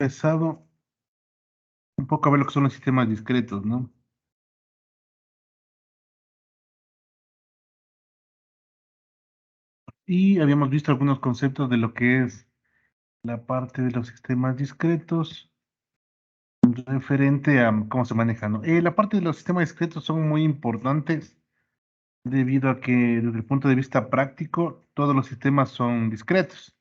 empezado un poco a ver lo que son los sistemas discretos, ¿no? Y habíamos visto algunos conceptos de lo que es la parte de los sistemas discretos referente a cómo se manejan, ¿no? La parte de los sistemas discretos son muy importantes debido a que desde el punto de vista práctico todos los sistemas son discretos.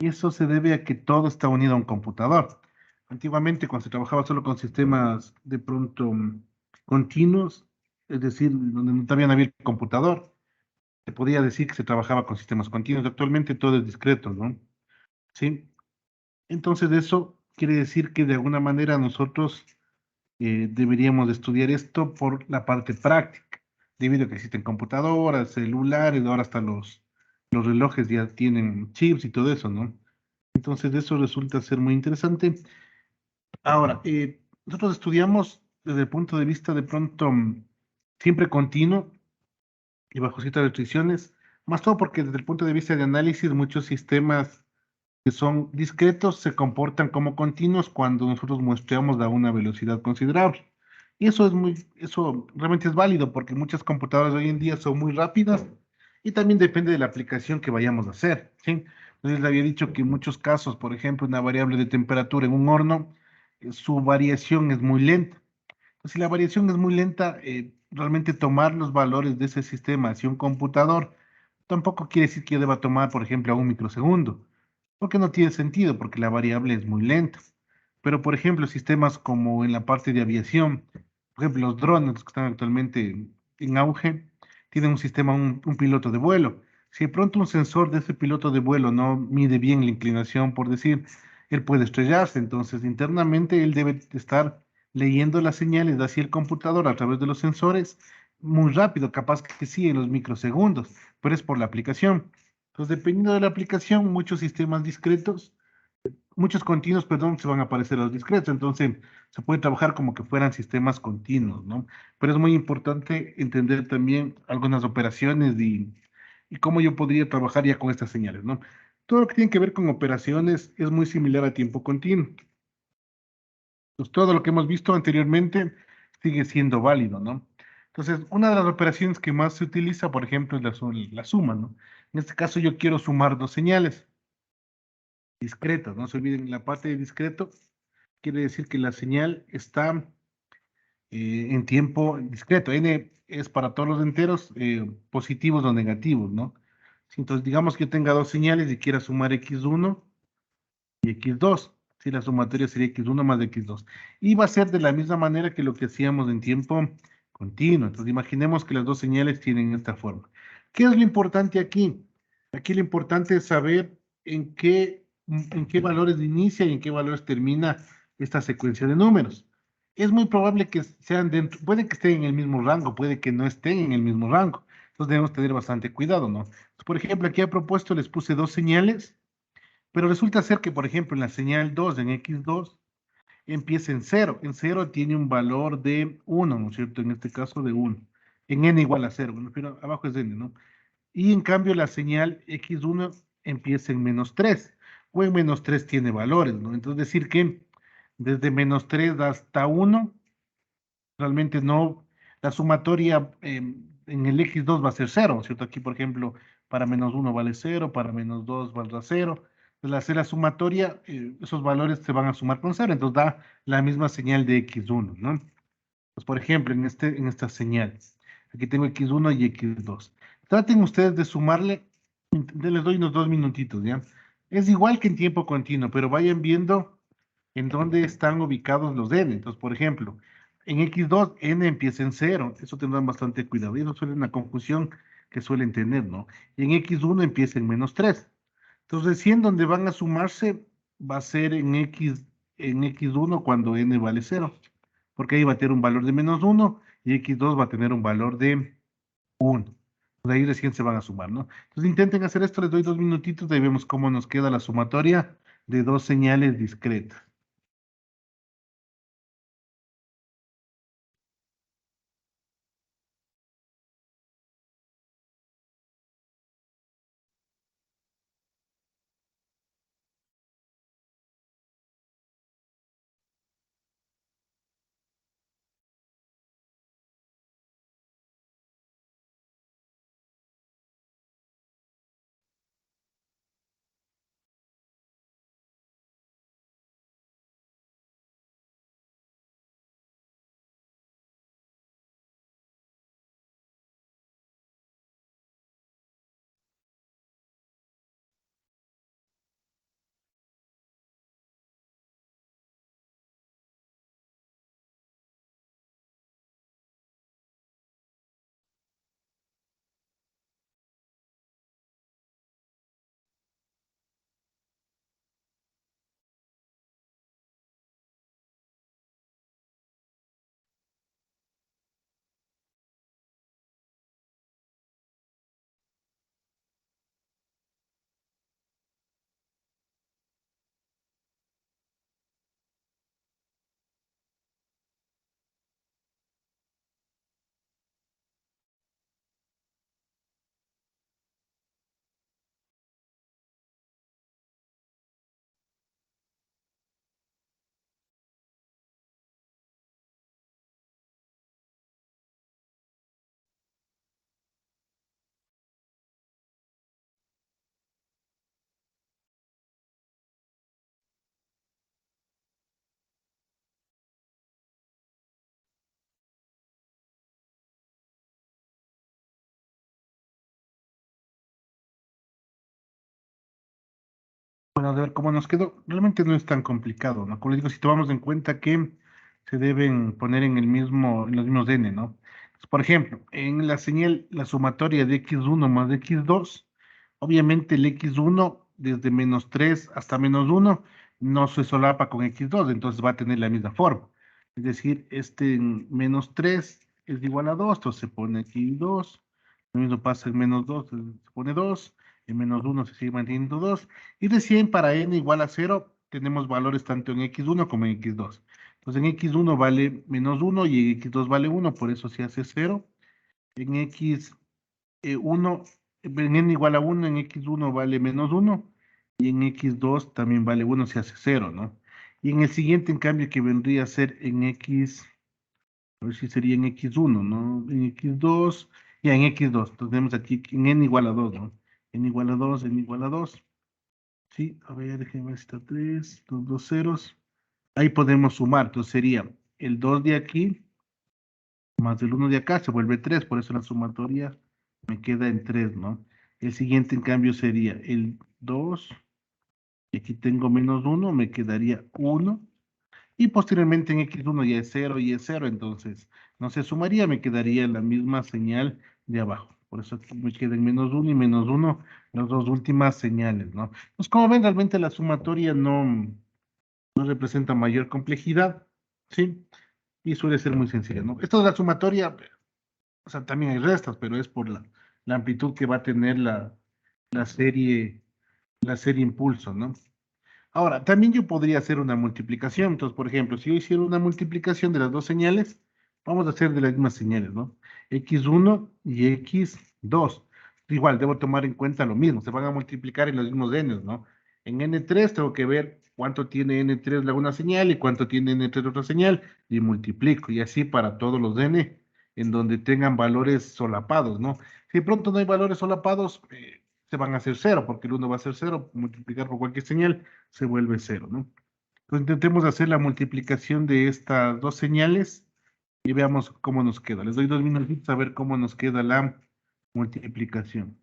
Y eso se debe a que todo está unido a un computador. Antiguamente, cuando se trabajaba solo con sistemas de pronto continuos, es decir, donde no todavía no había el computador, se podía decir que se trabajaba con sistemas continuos. Actualmente todo es discreto, ¿no? Sí. Entonces, eso quiere decir que de alguna manera nosotros deberíamos de estudiar esto por la parte práctica, debido a que existen computadoras, celulares, ahora hasta los relojes ya tienen chips y todo eso, ¿no? Entonces, eso resulta ser muy interesante. Ahora, nosotros estudiamos desde el punto de vista de pronto siempre continuo y bajo ciertas restricciones, más todo porque desde el punto de vista de análisis, muchos sistemas que son discretos se comportan como continuos cuando nosotros muestreamos a una velocidad considerable. Y eso realmente es válido porque muchas computadoras hoy en día son muy rápidas y también depende de la aplicación que vayamos a hacer, ¿sí? Entonces le había dicho que en muchos casos, por ejemplo, una variable de temperatura en un horno, su variación es muy lenta. Entonces, si la variación es muy lenta, realmente tomar los valores de ese sistema hacia un computador tampoco quiere decir que yo deba tomar, por ejemplo, a un microsegundo, porque no tiene sentido, porque la variable es muy lenta. Pero, por ejemplo, sistemas como en la parte de aviación, por ejemplo, los drones los que están actualmente en auge, tienen un sistema, un piloto de vuelo. Si de pronto un sensor de ese piloto de vuelo no mide bien la inclinación, por decir, él puede estrellarse. Entonces, internamente, él debe estar leyendo las señales hacia el computador a través de los sensores muy rápido, capaz que sí, en los microsegundos, pero es por la aplicación. Entonces, dependiendo de la aplicación, muchos sistemas discretos, muchos continuos, perdón, se van a aparecer los discretos. Entonces, se puede trabajar como que fueran sistemas continuos, ¿no? Pero es muy importante entender también algunas operaciones y cómo yo podría trabajar ya con estas señales, ¿no? Todo lo que tiene que ver con operaciones es muy similar a tiempo continuo. Pues todo lo que hemos visto anteriormente sigue siendo válido, ¿no? Entonces, una de las operaciones que más se utiliza, por ejemplo, es la suma, ¿no? En este caso, yo quiero sumar dos señales discretas, no se olviden, la parte de discreto quiere decir que la señal está en tiempo discreto. N es para todos los enteros, positivos o negativos, ¿no? Si entonces, digamos que yo tenga dos señales y quiera sumar x1 y x2. Si la sumatoria sería x1 más x2. Y va a ser de la misma manera que lo que hacíamos en tiempo continuo. Entonces, imaginemos que las dos señales tienen esta forma. ¿Qué es lo importante aquí? Aquí lo importante es saber en qué valores inicia y en qué valores termina esta secuencia de números. Es muy probable que sean dentro, puede que estén en el mismo rango, puede que no estén en el mismo rango. Entonces debemos tener bastante cuidado, ¿no? Por ejemplo, aquí he propuesto, les puse dos señales, pero resulta ser que, por ejemplo, en la señal 2 en x2 empieza en cero. En cero tiene un valor de uno, ¿no es cierto? En este caso de uno. En n igual a cero, bueno, pero abajo es n, ¿no? Y en cambio la señal x1 empieza en -3, o en -3 tiene valores, ¿no? Entonces decir que desde -3 hasta uno realmente no, la sumatoria en el x2 va a ser cero, ¿cierto? Aquí, por ejemplo, para -1 vale cero, para -2 valdrá cero. Al hacer la sumatoria, esos valores se van a sumar con cero, entonces da la misma señal de x1, ¿no? Pues, por ejemplo, en estas señales, aquí tengo x1 y x2. Traten ustedes de sumarle, les doy unos 2 minutitos, ¿ya? Es igual que en tiempo continuo, pero vayan viendo en dónde están ubicados los n. Entonces, por ejemplo, en x2, n empieza en cero. Eso tendrán bastante cuidado. Y eso suele una confusión que suelen tener, ¿no? Y en x1 empieza en -3. Entonces, si en donde van a sumarse va a ser en x1 cuando n vale cero, porque ahí va a tener un valor de -1 y x2 va a tener un valor de 1. De ahí recién se van a sumar, ¿no? Entonces intenten hacer esto, les doy 2 minutitos, ahí vemos cómo nos queda la sumatoria de dos señales discretas. Bueno, a ver cómo nos quedó. Realmente no es tan complicado, ¿no? Como les digo, si tomamos en cuenta que se deben poner en los mismos n, ¿no? Entonces, por ejemplo, en la señal, la sumatoria de x1 más x2, obviamente el x1 desde -3 hasta -1 no se solapa con x2, entonces va a tener la misma forma. Es decir, este en -3 es igual a 2, entonces se pone aquí 2. Lo mismo pasa en -2, se pone 2. En -1 se sigue manteniendo 2. Y recién para n igual a 0 tenemos valores tanto en x1 como en x2. Entonces en x1 vale -1 y en x2 vale 1, por eso se hace 0. En x1, en n igual a 1, en x1 vale -1 y en x2 también vale 1, se hace 0, ¿no? Y en el siguiente, en cambio, que vendría a ser en x, a ver si sería en x1, ¿no? En x2, ya en x2. Entonces tenemos aquí en n igual a 2, ¿no? N igual a 2, n igual a 2. Sí, a ver, déjenme ver si está 3, los dos ceros. Ahí podemos sumar, entonces sería el 2 de aquí más el 1 de acá, se vuelve 3, por eso la sumatoria me queda en 3, ¿no? El siguiente, en cambio, sería el 2, y aquí tengo -1, me quedaría 1, y posteriormente en x1 ya es 0 y es 0, entonces no se sumaría, me quedaría la misma señal de abajo. Por eso aquí me quedan -1 y -1 las dos últimas señales, ¿no? Pues como ven, realmente la sumatoria no representa mayor complejidad, ¿sí? Y suele ser muy sencilla, ¿no? Esto de la sumatoria, o sea, también hay restas, pero es por la amplitud que va a tener la serie, la serie impulso, ¿no? Ahora, también yo podría hacer una multiplicación. Entonces, por ejemplo, si yo hiciera una multiplicación de las dos señales, vamos a hacer de las mismas señales, ¿no? X1 y X2. Igual, debo tomar en cuenta lo mismo. Se van a multiplicar en los mismos n, ¿no? En n3 tengo que ver cuánto tiene n3 la una señal y cuánto tiene n3 la otra señal, y multiplico. Y así para todos los n, en donde tengan valores solapados, ¿no? Si de pronto no hay valores solapados, se van a hacer cero, porque el uno va a ser cero, multiplicar por cualquier señal se vuelve cero, ¿no? Entonces intentemos hacer la multiplicación de estas dos señales y veamos cómo nos queda. Les doy 2 minutitos a ver cómo nos queda la multiplicación.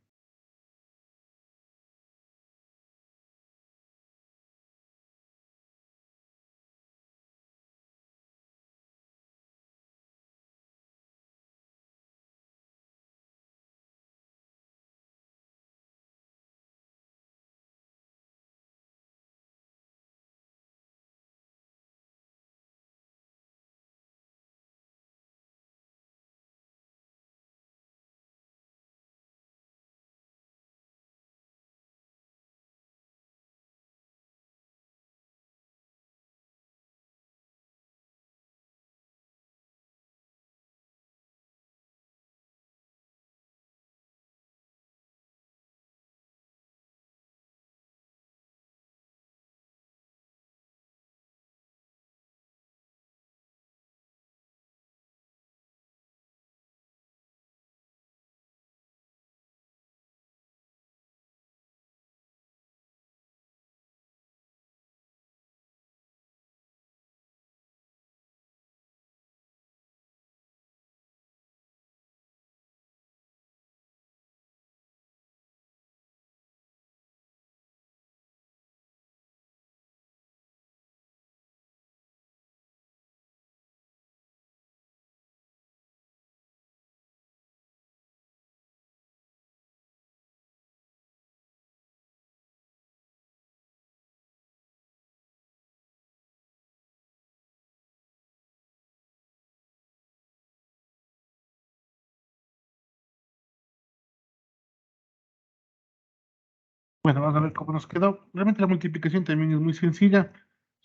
Bueno, vamos a ver cómo nos quedó. Realmente la multiplicación también es muy sencilla.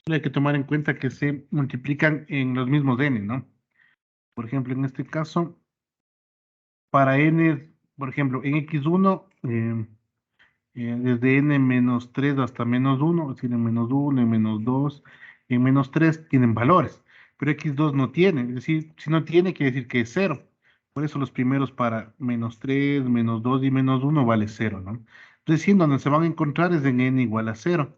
Solo hay que tomar en cuenta que se multiplican en los mismos n, ¿no? Por ejemplo, en este caso, para n, por ejemplo, en x1, desde n-3 hasta -1, es decir, en -1, en -2, en -3 tienen valores, pero x2 no tiene, es decir, si no tiene, quiere decir que es cero. Por eso los primeros para -3, -2 y -1 vale cero, ¿no? Entonces, sí, donde se van a encontrar es en n igual a cero.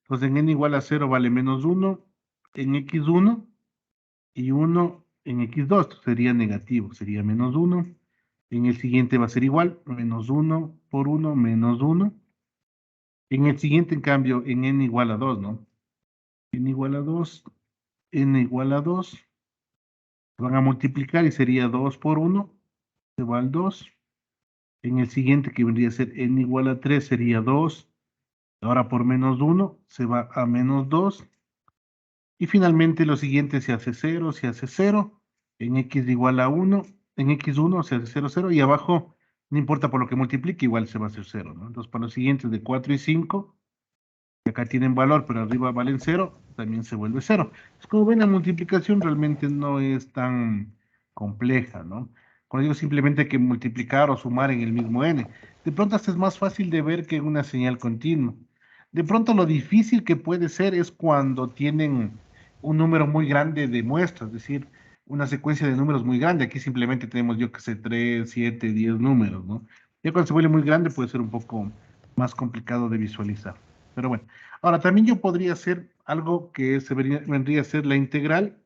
Entonces, en n igual a cero vale -1 en x1 y 1 en x2. Esto sería negativo, sería -1. En el siguiente va a ser igual, -1 por 1, -1. En el siguiente, en cambio, en n igual a 2, ¿no? N igual a 2, n igual a 2, van a multiplicar y sería 2 por 1, se va al 2. En el siguiente, que vendría a ser n igual a 3, sería 2. Ahora por menos 1, se va a menos 2. Y finalmente lo siguiente se hace 0, se hace 0. En x igual a 1, en x1 se hace 0, 0. Y abajo, no importa por lo que multiplique, igual se va a hacer 0, ¿no? Entonces, para los siguientes de 4 y 5, que acá tienen valor, pero arriba valen 0, también se vuelve 0. Es como ven, la multiplicación realmente no es tan compleja, ¿no? Cuando digo simplemente hay que multiplicar o sumar en el mismo n. De pronto hasta es más fácil de ver que una señal continua. De pronto lo difícil que puede ser es cuando tienen un número muy grande de muestras, es decir, una secuencia de números muy grande. Aquí simplemente tenemos, yo que sé, 3, 7, 10 números, ¿no? Ya cuando se vuelve muy grande puede ser un poco más complicado de visualizar. Pero bueno, ahora también yo podría hacer algo que vendría a ser la integral,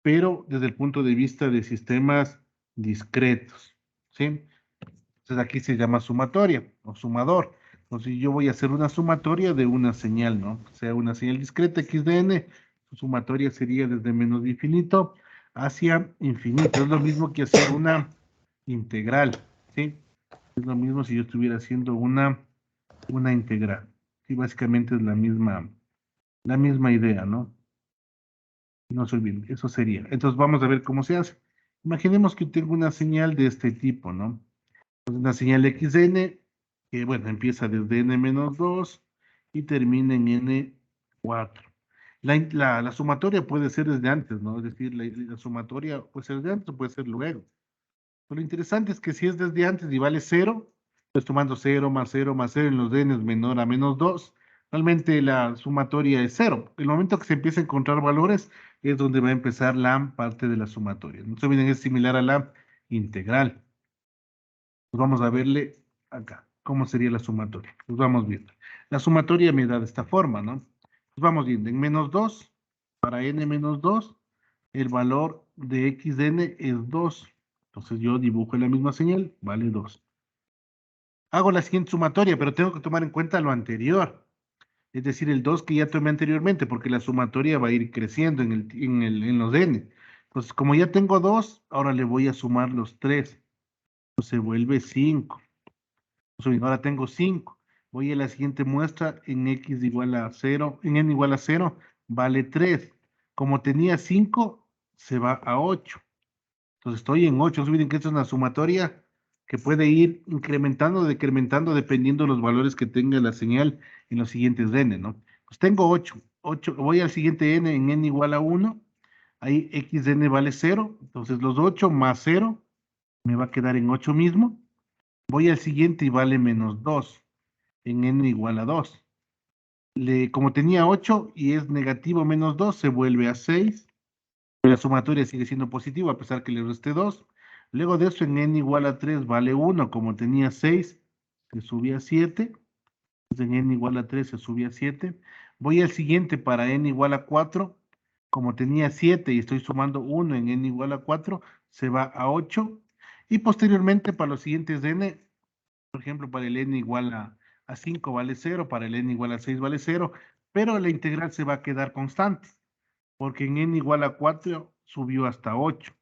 pero desde el punto de vista de sistemas discretos, ¿sí? Entonces aquí se llama sumatoria o sumador. Entonces yo voy a hacer una sumatoria de una señal, ¿no? O sea, una señal discreta x de n, su sumatoria sería desde menos infinito hacia infinito. Es lo mismo que hacer una integral, ¿sí? Es lo mismo si yo estuviera haciendo una integral. Sí, básicamente es la misma idea, ¿no? No se olviden, eso sería. Entonces vamos a ver cómo se hace. Imaginemos que tengo una señal de este tipo, ¿no? Una señal xn, que bueno, empieza desde n-2 y termina en n4. La sumatoria puede ser desde antes, ¿no? Es decir, la sumatoria puede ser desde antes o puede ser luego. Pero lo interesante es que si es desde antes y vale 0, pues tomando 0 más 0 más 0 en los n es menor a menos 2, realmente la sumatoria es 0. El momento que se empieza a encontrar valores es donde va a empezar la parte de la sumatoria. No se olviden, es similar a la integral. Pues vamos a verle acá, cómo sería la sumatoria. Pues vamos viendo. La sumatoria me da de esta forma, ¿no? Pues vamos viendo, en menos 2, para n menos 2, el valor de x de n es 2. Entonces yo dibujo la misma señal, vale 2. Hago la siguiente sumatoria, pero tengo que tomar en cuenta lo anterior. Es decir, el 2 que ya tomé anteriormente, porque la sumatoria va a ir creciendo en los n. Entonces, como ya tengo 2, ahora le voy a sumar los 3. Entonces se vuelve 5. Ahora tengo 5. Voy a la siguiente muestra en x igual a 0, en n igual a 0, vale 3. Como tenía 5, se va a 8. Entonces estoy en 8. No se olviden que esto es una sumatoria que puede ir incrementando o decrementando dependiendo de los valores que tenga la señal en los siguientes n, ¿no? Pues tengo 8. Voy al siguiente n en n igual a 1. Ahí x de n vale 0. Entonces los 8 más 0 me va a quedar en 8 mismo. Voy al siguiente y vale menos 2 en n igual a 2. Como tenía 8 y es negativo menos 2, se vuelve a 6. La sumatoria sigue siendo positiva a pesar que le resté 2. Luego de eso en n igual a 3 vale 1. Como tenía 6, se sube a 7. Entonces en n igual a 3 se sube a 7. Voy al siguiente para n igual a 4. Como tenía 7 y estoy sumando 1 en n igual a 4, se va a 8. Y posteriormente para los siguientes n, por ejemplo, para el n igual a 5 vale 0, para el n igual a 6 vale 0, pero la integral se va a quedar constante, porque en n igual a 4 subió hasta 8.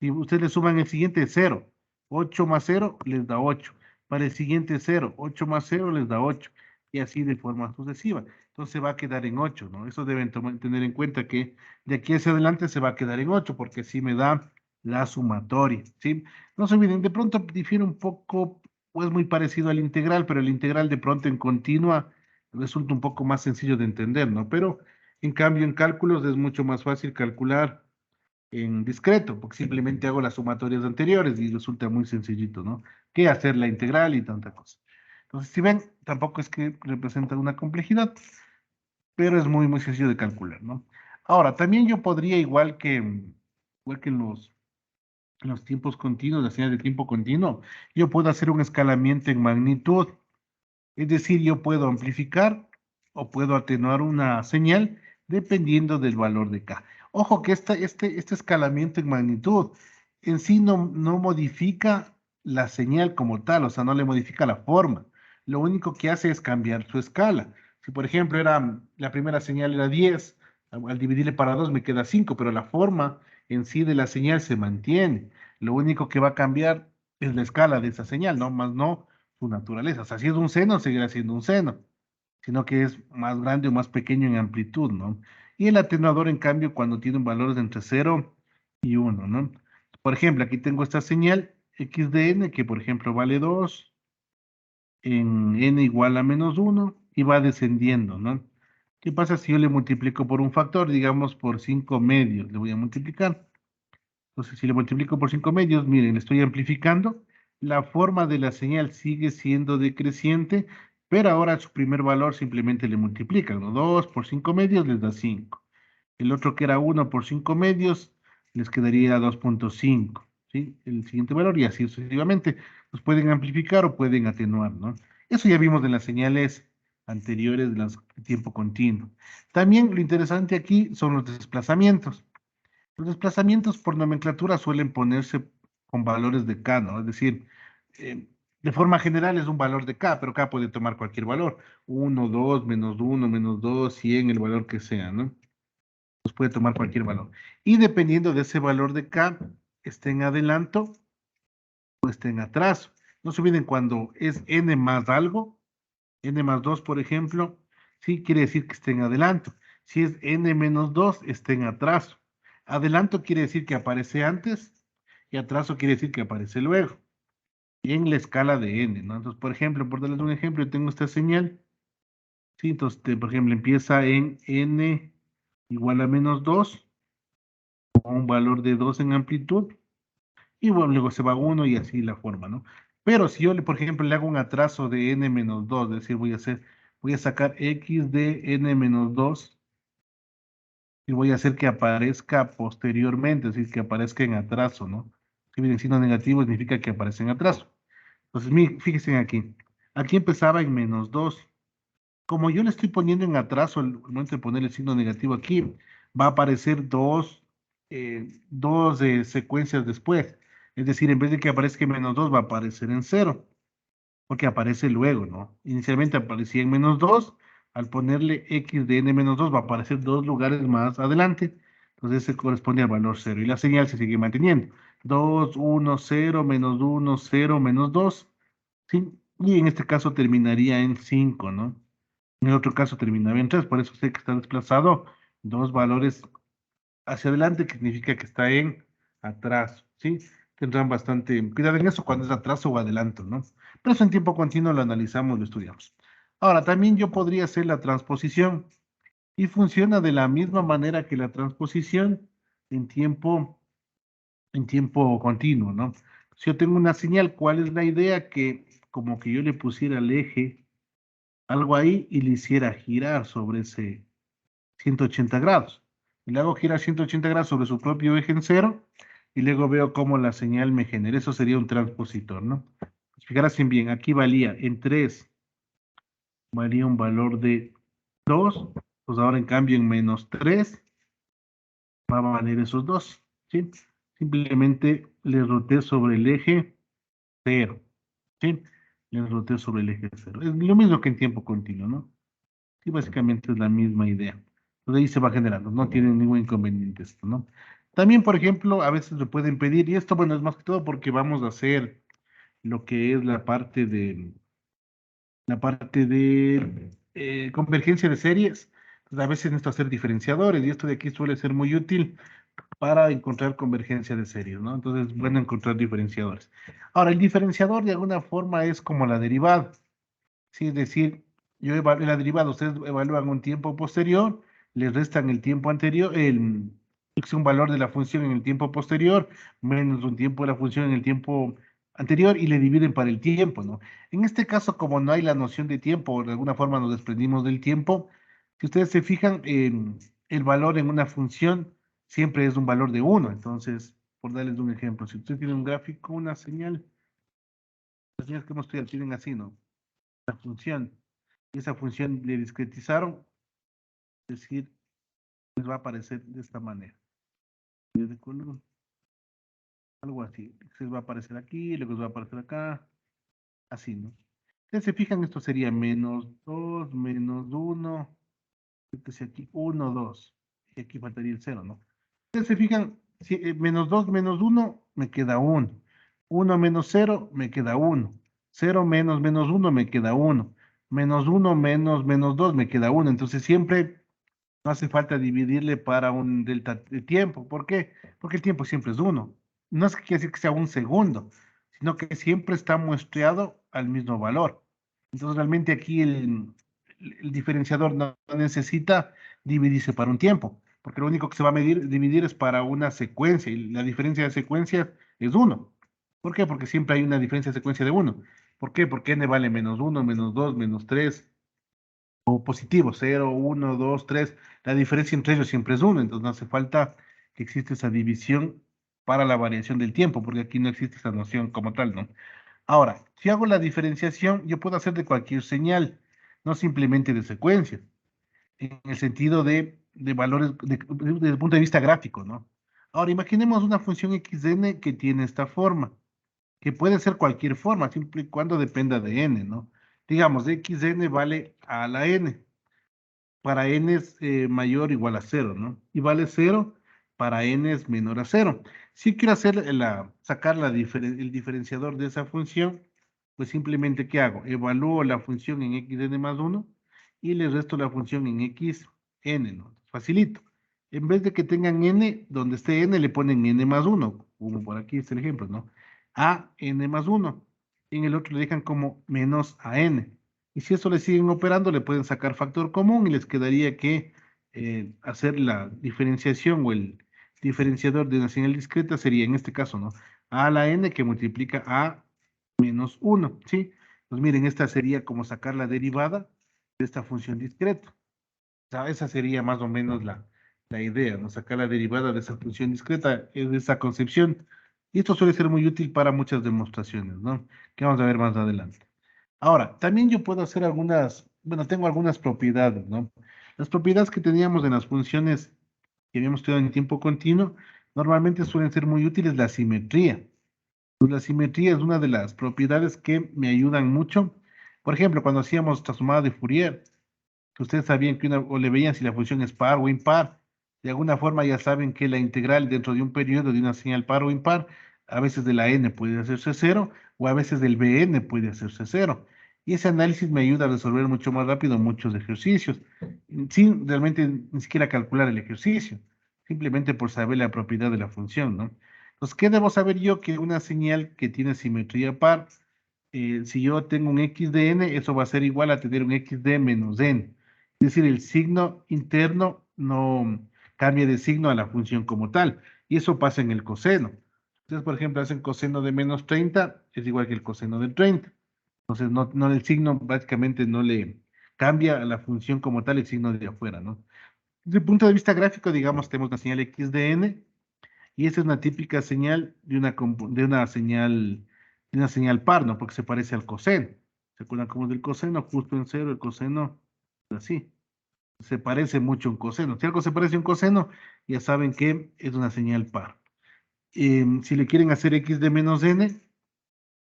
Si ustedes le suman el siguiente 0, 8 más 0 les da 8. Para el siguiente 0, 8 más 0 les da 8. Y así de forma sucesiva. Entonces va a quedar en 8, ¿no? Eso deben tener en cuenta que de aquí hacia adelante se va a quedar en 8, porque así me da la sumatoria, ¿sí? No se olviden, de pronto difiere un poco, o es muy parecido al integral, pero el integral de pronto en continua resulta un poco más sencillo de entender, ¿no? Pero en cambio en cálculos es mucho más fácil calcular en discreto, porque simplemente hago las sumatorias anteriores y resulta muy sencillito, ¿no? Que hacer la integral y tanta cosa. Entonces, si ven, tampoco es que representa una complejidad, pero es muy, muy sencillo de calcular, ¿no? Ahora, también yo podría, igual que en los tiempos continuos, las señales de tiempo continuo, yo puedo hacer un escalamiento en magnitud. Es decir, yo puedo amplificar o puedo atenuar una señal dependiendo del valor de K. Ojo que este escalamiento en magnitud en sí no modifica la señal como tal, o sea, no le modifica la forma. Lo único que hace es cambiar su escala. Si por ejemplo la primera señal era 10, al dividirle para 2 me queda 5, pero la forma en sí de la señal se mantiene. Lo único que va a cambiar es la escala de esa señal, ¿no? Más no su naturaleza. O sea, si es un seno, seguirá siendo un seno, sino que es más grande o más pequeño en amplitud, ¿no? Y el atenuador, en cambio, cuando tiene un valor de entre 0 y 1, ¿no? Por ejemplo, aquí tengo esta señal x de n, que por ejemplo vale 2 en n igual a -1 y va descendiendo, ¿no? ¿Qué pasa si yo le multiplico por un factor, digamos por 5 medios? Le voy a multiplicar. Entonces, si le multiplico por 5 medios, miren, le estoy amplificando. La forma de la señal sigue siendo decreciente, pero ahora su primer valor simplemente le multiplican, ¿no? 2 por 5 medios les da 5. El otro que era 1 por 5 medios les quedaría 2,5, ¿sí? El siguiente valor y así sucesivamente. Los pueden amplificar o pueden atenuar, ¿no? Eso ya vimos en las señales anteriores de las de tiempo continuo. También lo interesante aquí son los desplazamientos. Los desplazamientos por nomenclatura suelen ponerse con valores de K, ¿no? Es decir, eh, de forma general es un valor de K, pero K puede tomar cualquier valor. 1, 2, -1, -2, 100, el valor que sea, ¿no? Pues puede tomar cualquier valor. Y dependiendo de ese valor de K, esté en adelanto o esté en atraso. No se olviden cuando es n más algo, n más 2, por ejemplo, sí quiere decir que esté en adelanto. Si es n menos 2, esté en atraso. Adelanto quiere decir que aparece antes y atraso quiere decir que aparece luego. Y en la escala de n, ¿no? Entonces, por ejemplo, por darles un ejemplo, yo tengo esta señal. Sí, entonces, por ejemplo, empieza en n igual a -2, con un valor de 2 en amplitud, y bueno, luego se va a 1 y así la forma, ¿no? Pero si yo, por ejemplo, le hago un atraso de n menos 2, es decir, voy a sacar x de n menos 2 y voy a hacer que aparezca posteriormente, es decir, que aparezca en atraso, ¿no? Si viene signo negativo significa que aparece en atraso. Entonces, fíjense aquí. Aquí empezaba en -2. Como yo le estoy poniendo en atraso al momento de poner el signo negativo aquí, va a aparecer dos secuencias después. Es decir, en vez de que aparezca en -2, va a aparecer en 0, porque aparece luego, ¿no? Inicialmente aparecía en -2, al ponerle x de n menos 2 va a aparecer 2 lugares más adelante, entonces se corresponde al valor 0 y la señal se sigue manteniendo. 2, 1, 0, -1, 0, -2, ¿sí? Y en este caso terminaría en 5, ¿no? En el otro caso terminaría en 3, por eso sé que está desplazado 2 valores hacia adelante, que significa que está en atraso, ¿sí? Tendrán bastante cuidado en eso cuando es atraso o adelanto, ¿no? Pero eso en tiempo continuo lo analizamos, lo estudiamos. Ahora, también yo podría hacer la transposición y funciona de la misma manera que la transposición en tiempo, en tiempo continuo, ¿no? Si yo tengo una señal, ¿cuál es la idea? Que como que yo le pusiera el eje, algo ahí, y le hiciera girar sobre ese 180 grados. Y le hago girar 180 grados sobre su propio eje en cero, y luego veo cómo la señal me genera. Eso sería un transpositor, ¿no? Fijarse bien, aquí valía en 3, valía un valor de 2, pues ahora en cambio en -3 va a valer esos 2, ¿sí? Simplemente le roté sobre el eje 0, ¿sí? Le roté sobre el eje 0. Es lo mismo que en tiempo continuo, ¿no? Sí, básicamente es la misma idea. Entonces ahí se va generando, no tiene ningún inconveniente esto, ¿no? También, por ejemplo, a veces le pueden pedir, y esto, bueno, es más que todo porque vamos a hacer lo que es la parte de convergencia de series. Entonces, a veces necesito hacer diferenciadores, y esto de aquí suele ser muy útil para encontrar convergencia de series, ¿no? Entonces, es bueno encontrar diferenciadores. Ahora, el diferenciador de alguna forma es como la derivada. Sí, es decir, la derivada, ustedes evalúan un tiempo posterior, les restan el tiempo anterior, es un valor de la función en el tiempo posterior, menos un tiempo de la función en el tiempo anterior, y le dividen para el tiempo, ¿no? En este caso, como no hay la noción de tiempo, de alguna forma nos desprendimos del tiempo, si ustedes se fijan, el valor en una función siempre es un valor de 1. Entonces, por darles un ejemplo, si ustedes tienen un gráfico, una señal, las señales que hemos estudiado tienen así, ¿no? La función, y esa función le discretizaron, es decir, les va a aparecer de esta manera. De color, algo así. Les va a aparecer aquí, luego les va a aparecer acá, así, ¿no? Ustedes se fijan, esto sería menos 2 menos 1, entonces aquí 1, 2, y aquí faltaría el cero, ¿no? Ustedes se fijan, si, menos 2 menos 1 me queda 1. 1 menos cero me queda 1. Cero menos menos 1 me queda 1. Menos 1 menos menos 2 me queda 1. Entonces siempre no hace falta dividirle para un delta de tiempo. ¿Por qué? Porque el tiempo siempre es 1. No es que quiere decir que sea un segundo, sino que siempre está muestreado al mismo valor. Entonces realmente aquí el diferenciador no necesita dividirse para un tiempo, porque lo único que se va a dividir es para una secuencia, y la diferencia de secuencias es 1. ¿Por qué? Porque siempre hay una diferencia de secuencia de 1. ¿Por qué? Porque n vale menos 1, menos 2, menos 3, o positivo, 0, 1, 2, 3. La diferencia entre ellos siempre es 1, entonces no hace falta que exista esa división para la variación del tiempo, porque aquí no existe esa noción como tal, ¿no? Ahora, si hago la diferenciación, yo puedo hacer de cualquier señal, no simplemente de secuencias, en el sentido de valores desde el punto de vista gráfico, ¿no? Ahora, imaginemos una función xn que tiene esta forma, que puede ser cualquier forma, siempre y cuando dependa de n, ¿no? Digamos, xn vale a la n, para n es mayor o igual a cero, ¿no? Y vale cero para n es menor a cero. Si quiero hacer sacar el diferenciador de esa función, pues simplemente, ¿qué hago? Evalúo la función en xn más 1 y le resto la función en xn, ¿no? Facilito. En vez de que tengan n, donde esté n le ponen n más 1, como por aquí está el ejemplo, ¿no? A n más 1. En el otro le dejan como menos a n. Y si eso le siguen operando, le pueden sacar factor común y les quedaría que hacer la diferenciación o el diferenciador de una señal discreta sería en este caso, ¿no? A a la n que multiplica a menos 1, ¿sí? Pues miren, esta sería como sacar la derivada de esta función discreta. O sea, esa sería más o menos la idea, ¿no? Sacar la derivada de esa función discreta, es de esa concepción. Y esto suele ser muy útil para muchas demostraciones, ¿no? Que vamos a ver más adelante. Ahora, también yo puedo hacer algunas, bueno, tengo algunas propiedades, ¿no? Las propiedades que teníamos en las funciones que habíamos estudiado en tiempo continuo, normalmente suelen ser muy útiles la simetría. Pues la simetría es una de las propiedades que me ayudan mucho. Por ejemplo, cuando hacíamos transformada de Fourier, que ustedes sabían que o le veían si la función es par o impar. De alguna forma ya saben que la integral dentro de un periodo de una señal par o impar, a veces de la n puede hacerse cero o a veces del bn puede hacerse cero. Y ese análisis me ayuda a resolver mucho más rápido muchos ejercicios, sin realmente ni siquiera calcular el ejercicio, simplemente por saber la propiedad de la función, ¿no? Entonces, ¿qué debo saber yo? Que una señal que tiene simetría par, si yo tengo un x de n, eso va a ser igual a tener un x de menos n. Es decir, el signo interno no cambia de signo a la función como tal. Y eso pasa en el coseno. Entonces, por ejemplo, hacen coseno de menos 30, es igual que el coseno del 30. Entonces, el signo básicamente no le cambia a la función como tal el signo de afuera, ¿no? Desde el punto de vista gráfico, digamos, tenemos la señal x de n, y esa es una típica señal de una señal par, ¿no? Porque se parece al coseno. ¿Se acuerdan cómo es del coseno? Justo en cero, el coseno, así se parece mucho a un coseno. Si algo se parece a un coseno, ya saben que es una señal par. Si le quieren hacer x de menos n,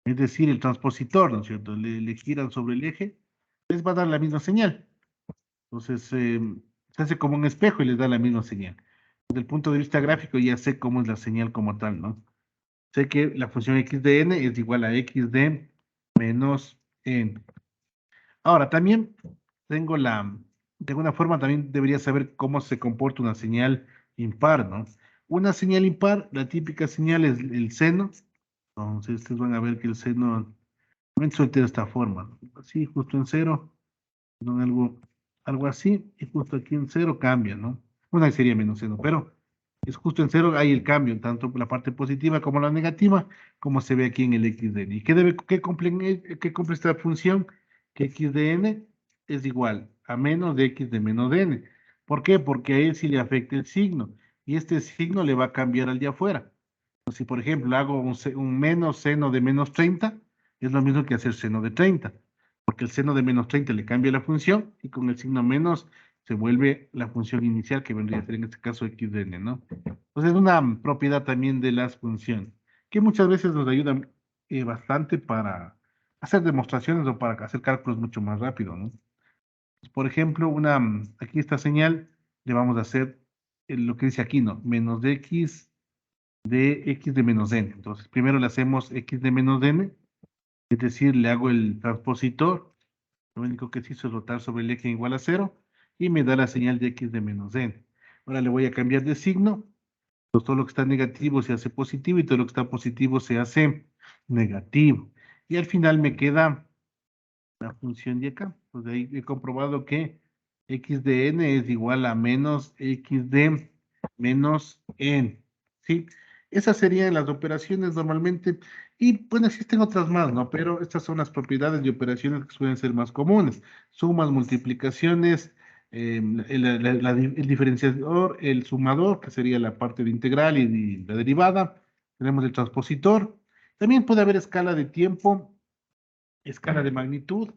es decir, el transpositor, ¿no es cierto? Le giran sobre el eje, les va a dar la misma señal. Entonces, se hace como un espejo y les da la misma señal. Desde el punto de vista gráfico ya sé cómo es la señal como tal, ¿no? Sé que la función x de n es igual a x de menos n. Ahora, también tengo de alguna forma también debería saber cómo se comporta una señal impar, ¿no? Una señal impar, la típica señal es el seno. Entonces, ustedes van a ver que el seno también suele tener esta forma, ¿no? Así, justo en cero, ¿no? Algo así, y justo aquí en cero cambia, ¿no? Una sería menos seno, pero es justo en cero hay el cambio, tanto la parte positiva como la negativa, como se ve aquí en el x de n. ¿Y qué cumple esta función? Que x de n es igual a menos de x de menos de n. ¿Por qué? Porque a él sí le afecta el signo, y este signo le va a cambiar al de afuera. Entonces, si por ejemplo hago un menos seno de menos 30, es lo mismo que hacer seno de 30, porque el seno de menos 30 le cambia la función, y con el signo menos se vuelve la función inicial, que vendría a ser en este caso x de n, ¿no? Entonces es una propiedad también de las funciones, que muchas veces nos ayudan bastante para hacer demostraciones o para hacer cálculos mucho más rápido, ¿no? Por ejemplo, aquí esta señal le vamos a hacer lo que dice aquí, ¿no? Menos de x de menos n. Entonces, primero le hacemos x de menos n, es decir, le hago el transpositor, lo único que se hizo es rotar sobre el eje igual a 0 y me da la señal de x de menos n. Ahora le voy a cambiar de signo, pues todo lo que está negativo se hace positivo y todo lo que está positivo se hace negativo. Y al final me queda la función de acá. Pues de ahí he comprobado que x de n es igual a menos x de menos n. ¿Sí? Esas serían las operaciones normalmente. Y bueno, existen otras más, ¿no? Pero estas son las propiedades de operaciones que suelen ser más comunes. Sumas, multiplicaciones, el diferenciador, el sumador, que sería la parte de integral y la derivada. Tenemos el transpositor. También puede haber escala de tiempo, escala de magnitud,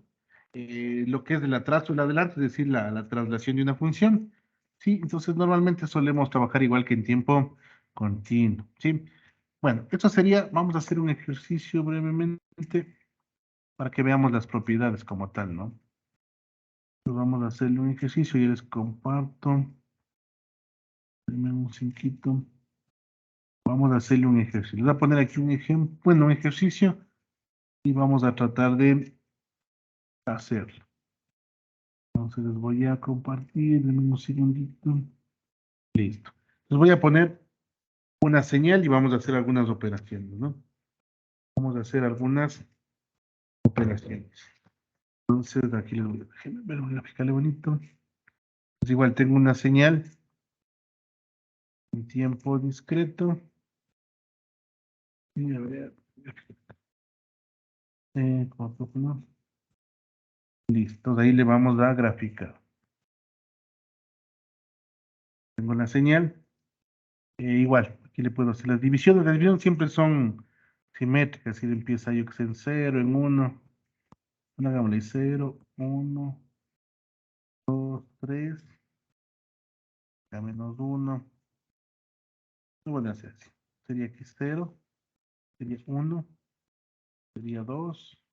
lo que es del atrás o el adelante, es decir, la traslación de una función. Sí, entonces normalmente solemos trabajar igual que en tiempo continuo. Sí, bueno, esto sería, vamos a hacer un ejercicio brevemente para que veamos las propiedades como tal, ¿no? Entonces vamos a hacerle un ejercicio y les comparto. Denme un cinquito. Vamos a hacerle un ejercicio. Les voy a poner aquí un ejemplo, bueno, un ejercicio y vamos a tratar de hacerlo. Entonces les voy a compartir en un segundito. Listo. Les voy a poner una señal y vamos a hacer algunas operaciones, ¿no? Vamos a hacer algunas operaciones. Entonces aquí les voy a ver un graficarle bonito. Pues igual tengo una señal en tiempo discreto. Y a ver, ¿cómo? Listo, de ahí le vamos a graficar. Tengo la señal. Igual, aquí le puedo hacer las divisiones. Las divisiones siempre son simétricas. Si empieza yo que sé en 0, en 1. Hagámosle 0, 1, 2, 3, a menos 1. Lo voy a hacer así. Sería aquí 0, sería 1, sería 2,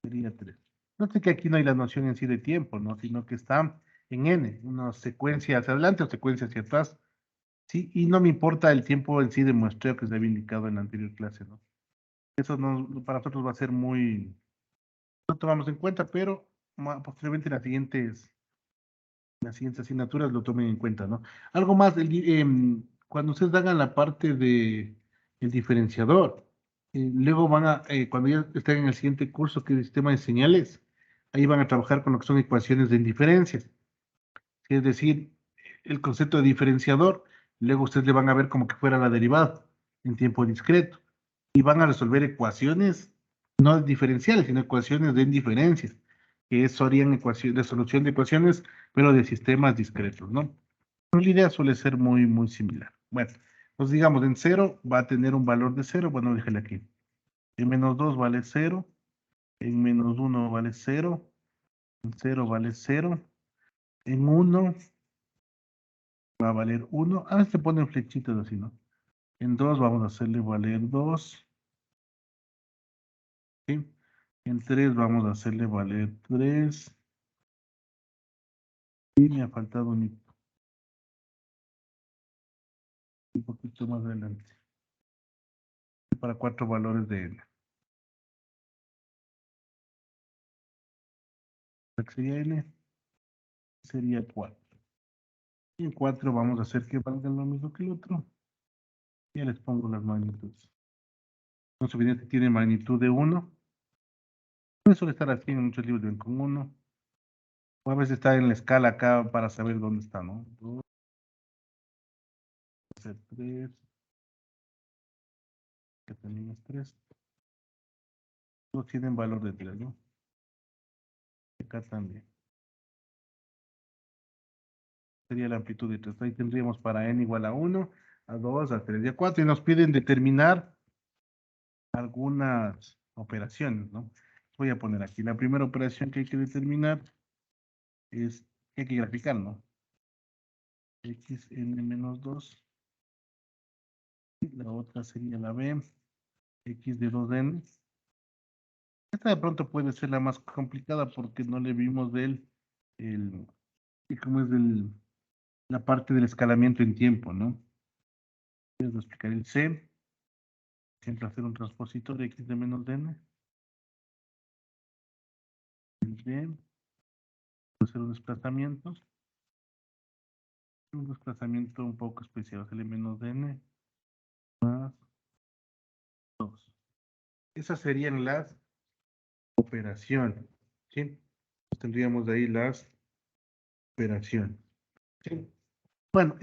sería 3. Note que aquí no hay la noción en sí de tiempo, ¿no? Sino que está en n, una secuencia hacia adelante o secuencia hacia atrás. Sí, y no me importa el tiempo en sí de muestreo que se había indicado en la anterior clase, ¿no? Eso no, para nosotros va a ser muy, no tomamos en cuenta, pero posteriormente en las siguientes asignaturas lo tomen en cuenta, ¿no? Algo más, cuando ustedes hagan la parte de el diferenciador, luego cuando ya estén en el siguiente curso que es el sistema de señales, ahí van a trabajar con lo que son ecuaciones de indiferencias, es decir, el concepto de diferenciador, luego ustedes le van a ver como que fuera la derivada en tiempo discreto, y van a resolver ecuaciones, no diferenciales, sino ecuaciones de indiferencias, que serían ecuaciones de solución de ecuaciones, pero de sistemas discretos, ¿no? Pero la idea suele ser muy, muy similar. Bueno, pues digamos, en 0 va a tener un valor de 0, bueno, déjale aquí. En menos 2 vale 0, en menos 1 vale 0, en 0 vale 0, en 1 va a valer 1. A veces se ponen flechitas así, ¿no? En 2 vamos a hacerle valer 2, ¿sí? En 3 vamos a hacerle valer 3. Y me ha faltado un poquito más adelante. Para 4 valores de n. Sería n, sería 4. Y en 4 vamos a hacer que valgan lo mismo que el otro. Ya les pongo las magnitudes. Entonces, evidentemente tiene magnitud de 1. Puede suele estar así en muchos libros, ven con 1. O a veces está en la escala acá para saber dónde está, ¿no? 2, 3, que también es 3. Todos tienen valor de 3, ¿no? Acá también. Sería la amplitud de 3. Ahí tendríamos para n igual a 1, a 2, a 3 y a 4. Y nos piden determinar algunas operaciones, ¿no? Voy a poner aquí. La primera operación que hay que determinar es que hay que graficar, ¿no? xn-2. La otra sería la b, x de 2n. Esta de pronto puede ser la más complicada porque no le vimos del, el, y cómo es la parte del escalamiento en tiempo, ¿no? Voy a explicar el C, siempre hacer un transpositor de X de menos de N, el D, hacer un desplazamiento un poco especial, el menos de N, más 2. Esas serían las operaciones, ¿sí? Pues tendríamos de ahí las operaciones, ¿sí? Bueno,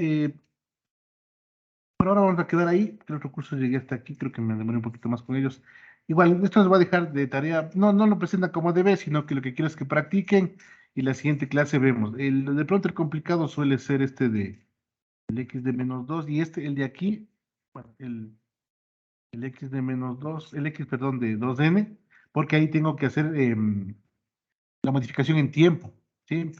por ahora vamos a quedar ahí. Creo que el curso llegué hasta aquí. Creo que me demoré un poquito más con ellos. Igual, esto les voy a dejar de tarea. No, no lo presentan como debe, sino que lo que quiero es que practiquen y la siguiente clase vemos. De pronto el complicado suele ser este de el x de menos 2 y este, el de aquí, bueno, el x de menos 2 el x, perdón, de 2n, porque ahí tengo que hacer la modificación en tiempo, ¿sí?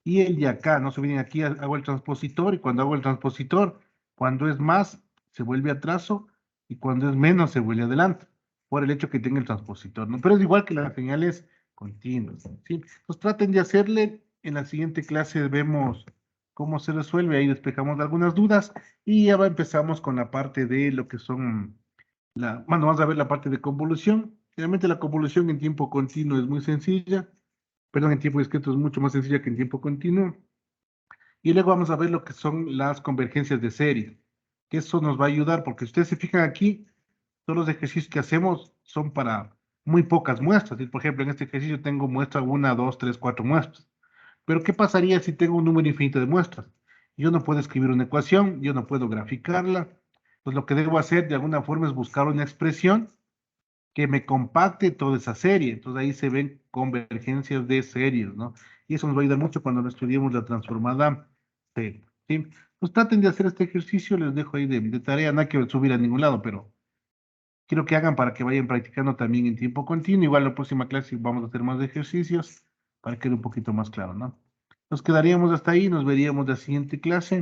Y el de acá, no se vienen aquí, hago el transpositor y cuando hago el transpositor, cuando es más, se vuelve atraso y cuando es menos, se vuelve adelante, por el hecho que tenga el transpositor, ¿no? Pero es igual que las señales continuas, ¿sí? Pues traten de hacerle, en la siguiente clase vemos cómo se resuelve, ahí despejamos algunas dudas y ya empezamos con la parte de lo que son, bueno, vamos a ver la parte de convolución. Realmente la convolución en tiempo continuo es muy sencilla, perdón, en tiempo discreto es mucho más sencilla que en tiempo continuo. Y luego vamos a ver lo que son las convergencias de serie, que eso nos va a ayudar, porque si ustedes se fijan aquí, todos los ejercicios que hacemos son para muy pocas muestras. Por ejemplo, en este ejercicio tengo muestra 1, 2, 3, 4 muestras. Pero ¿qué pasaría si tengo un número infinito de muestras? Yo no puedo escribir una ecuación, yo no puedo graficarla. Pues lo que debo hacer de alguna forma es buscar una expresión que me compacte toda esa serie. Entonces ahí se ven convergencias de series, ¿no? Y eso nos va a ayudar mucho cuando estudiemos la transformada serie, ¿sí? Pues traten de hacer este ejercicio, les dejo ahí de tarea, no hay que subir a ningún lado, pero quiero que hagan para que vayan practicando también en tiempo continuo. Igual la próxima clase vamos a hacer más ejercicios para que quede un poquito más claro, ¿no? Nos quedaríamos hasta ahí, nos veríamos la siguiente clase.